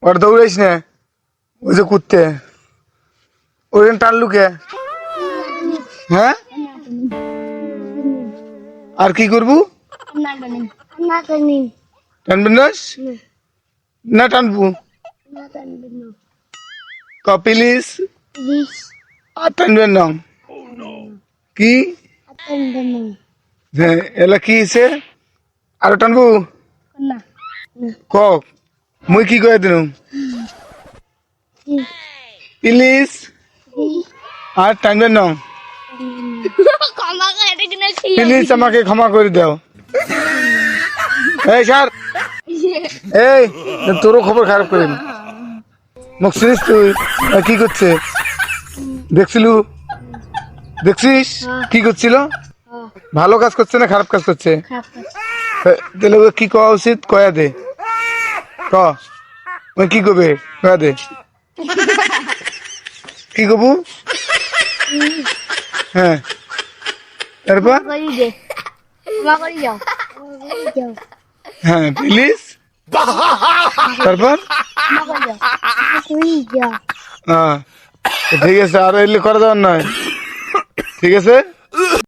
ওর দৌড়াইস না, ওই যে কুত্তে ওই টানলু কে? হ্যাঁ, আর কি করবো? টানবেন না টানবো কপিলিস আর টানবেন না কি? হ্যাঁ, এলা কি হয়েছে? আরো টানবো ক মুই কি করে দিন প্লিজ আর টানবেন না প্লিজ, আমাকে ক্ষমা করে দাও। এই স্যার, এই তোরও খবর খারাপ করেন মুখ শুনিস তুই কি করছে? দেখছিস কি করছিল? ভালো কাজ করছে না খারাপ কাজ করছে? তাহলে ওকে কি কওয়া উচিত? কয়া দে, ক ওই কি করবে? কয়া দে কি করবো? হ্যাঁ, তারপর হ্যাঁ প্লিজ, তারপর হ্যাঁ ঠিক আছে, আর এলে করা যাওয়ার নয়, ঠিক আছে।